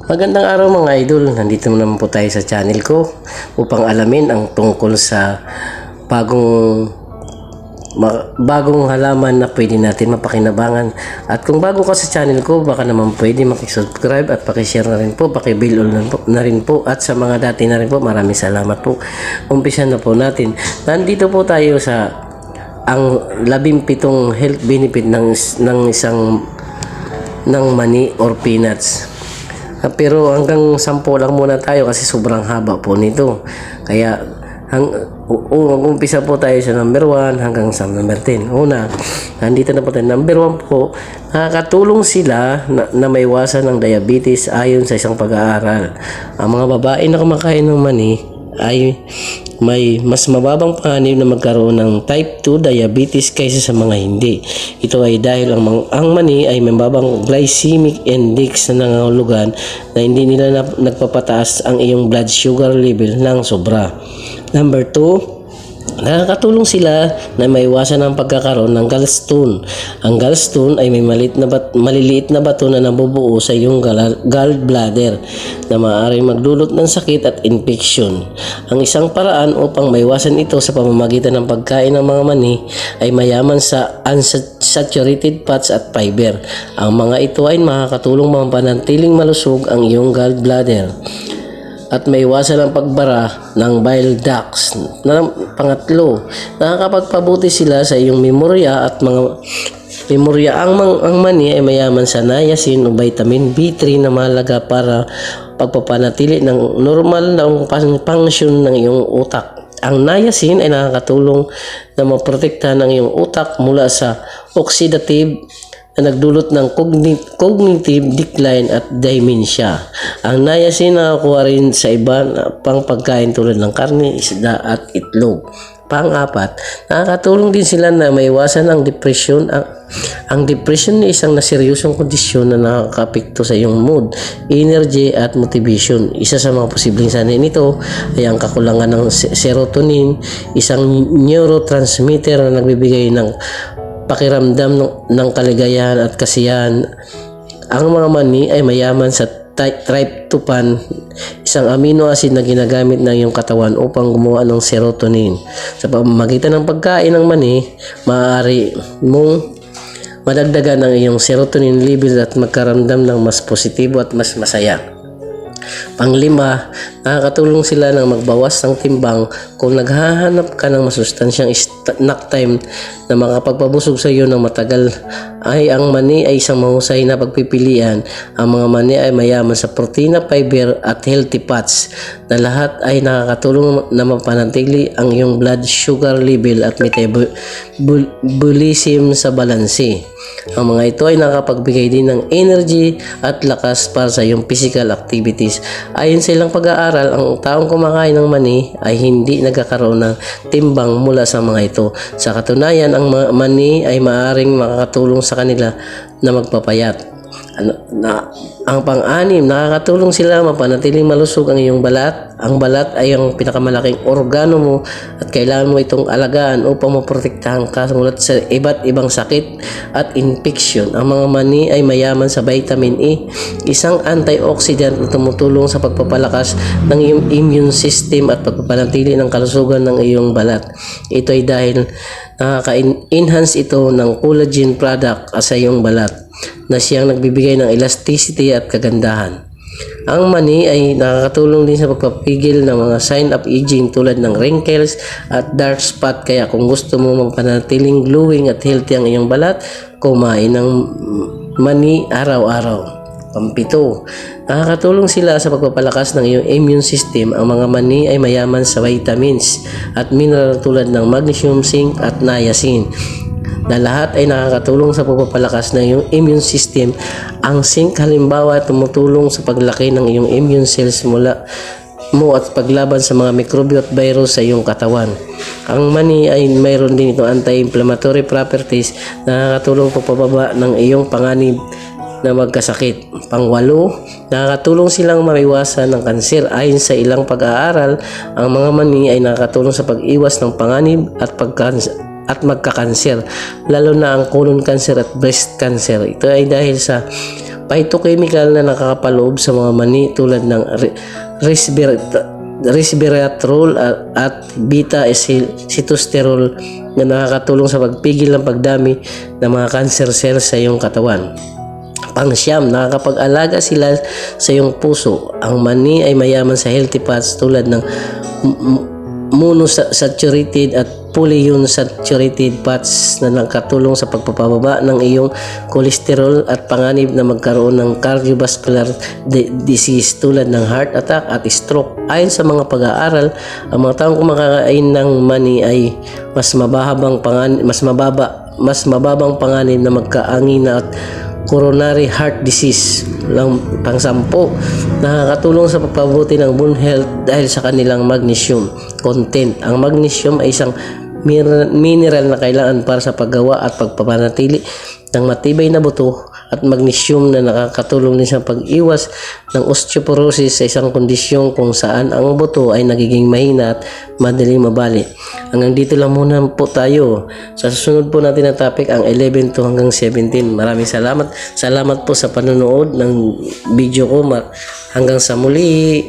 Magandang araw mga idol, nandito naman po tayo sa channel ko upang alamin ang tungkol sa bagong halaman na pwede natin mapakinabangan. At kung bago ka sa channel ko, baka naman pwede makisubscribe at pakishare na rin po, pakibell all na rin po. At sa mga dati na rin po, maraming salamat po. Umpisa na po natin. Nandito po tayo sa ang 17 health benefit ng isang mani or peanuts. Pero hanggang 10 lang muna tayo kasi sobrang haba po nito. Kaya mag-umpisa po tayo sa number 1 hanggang sa number 10. Una, nandito na po tayo. Number 1 po, nakakatulong sila na maiwasan ng diabetes ayon sa isang pag-aaral. Ang mga babae na kumakain ng mani ay may mas mababang panganib na magkaroon ng type 2 diabetes kaysa sa mga hindi. Ito ay dahil ang mani ay may mababang glycemic index na nangangahulugan na hindi nila nagpapataas ang iyong blood sugar level ng sobra. Number 2, nakakatulong sila na maiwasan ang pagkakaroon ng gallstone. Ang gallstone ay may maliliit na bato na nabubuo sa iyong gallbladder na maaaring magdulot ng sakit at infection. Ang isang paraan upang maiwasan ito sa pamamagitan ng pagkain ng mga mani ay mayaman sa unsaturated fats at fiber. Ang mga ito ay makakatulong mapanatiling malusog ang iyong gallbladder at maiwasan ang pagbara ng bile ducts. Pangatlo, nakakapagpabuti sila sa iyong memorya at mga memorya. Ang mani ay mayaman sa niacin o vitamin B3 na mahalaga para pagpapanatili ng normal na function ng iyong utak. Ang niacin ay nakakatulong na maprotektahan ng iyong utak mula sa oxidative na nagdulot ng cognitive decline at dementia. Ang niacin nakakuha rin sa iba pang pagkain tulad ng karne, isda at itlog. Pang-apat, nakakatulong din sila na maiwasan ang depression. Ang depression ay isang seryosong kondisyon na nakakapekto sa iyong mood, energy at motivation. Isa sa mga posibleng sanhi nito ay ang kakulangan ng serotonin, isang neurotransmitter na nagbibigay ng pakiramdam ng kaligayahan at kasiyahan. Ang mga mani ay mayaman sa tryptophan, isang amino acid na ginagamit ng iyong katawan upang gumawa ng serotonin. Sa pamamagitan ng pagkain ng mani, maaari mong madagdagan ang iyong serotonin level at magkaramdam ng mas positibo at mas masaya. Panglima, nakakatulong sila ng magbawas ng timbang kung naghahanap ka ng masustansyang snack time na makapagpabusog sa iyo ng matagal. Ang mani ay isang mahusay na pagpipilian. Ang mga mani ay mayaman sa protina, fiber at healthy fats na lahat ay nakakatulong na mapanatili ang iyong blood sugar level at metabolism sa balanse. Ang mga ito ay nakapagbigay din ng energy at lakas para sa iyong physical activities. Ayon sa ilang pag-aaral, ang taong kumakain ng mani ay hindi nagkakaroon ng timbang mula sa mga ito. Sa katunayan, ang mani ay maaaring makakatulong sa kanila na magpapayat. Ang pang-anim, nakakatulong sila mapanatiling malusog ang iyong balat. Ang balat ay ang pinakamalaking organo mo at kailangan mo itong alagaan upang maprotektahan ka mula sa iba't ibang sakit at infection. Ang mga mani ay mayaman sa vitamin E, isang antioxidant na tumutulong sa pagpapalakas ng iyong immune system at pagpapanatili ng kalusugan ng iyong balat. Ito ay dahil nakaka-enhance ito ng collagen product sa iyong balat na siyang nagbibigay ng elasticity at kagandahan. Ang mani ay nakakatulong din sa pagpapigil ng mga sign of aging tulad ng wrinkles at dark spot. Kaya kung gusto mo mapanatiling glowing at healthy ang iyong balat, kumain ng mani araw-araw. Pampito, nakakatulong sila sa pagpapalakas ng iyong immune system. Ang mga mani ay mayaman sa vitamins at mineral tulad ng magnesium, zinc at niacin na lahat ay nakakatulong sa pagpapalakas ng iyong immune system. Ang zinc halimbawa tumutulong sa paglaki ng iyong immune cells mula mo at paglaban sa mga mikrobyo at virus sa iyong katawan. Ang mani ay mayroon din itong anti-inflammatory properties na nakakatulong pagpababa ng iyong panganib na magkasakit. Pangwalo, nakakatulong silang maiwasan ng kanser. Ayon sa ilang pag-aaral, ang mga mani ay nakakatulong sa pag-iwas ng panganib at magkakanser, lalo na ang colon cancer at breast cancer. Ito ay dahil sa phytochemical na nakakapaloob sa mga mani tulad ng resveratrol at beta-sitosterol na nakakatulong sa pagpigil ng pagdami ng mga cancer cells sa iyong katawan. Pang-siyam, nakakapag-alaga sila sa iyong puso. Ang mani ay mayaman sa healthy fats tulad ng monosaturated at polyunsaturated fats na nakatulong sa pagpapababa ng iyong cholesterol at panganib na magkaroon ng cardiovascular disease tulad ng heart attack at stroke. Ayon sa mga pag-aaral, ang mga taong kumakain ng mani ay mas mababang panganib na magkaangina at coronary heart disease. Pang-sampo, nakakatulong sa pagpabuti ng bone health dahil sa kanilang magnesium content. Ang magnesium ay isang mineral na kailangan para sa paggawa at pagpapanatili ng matibay na buto, at magnesium na nakakatulong din sa pag-iwas ng osteoporosis sa isang kondisyon kung saan ang buto ay nagiging mahina at madaling mabali. Hanggang dito lang muna po tayo. Sa susunod po natin na topic ang 11 to hanggang 17. Maraming salamat. Salamat po sa panonood ng video ko. Hanggang sa muli.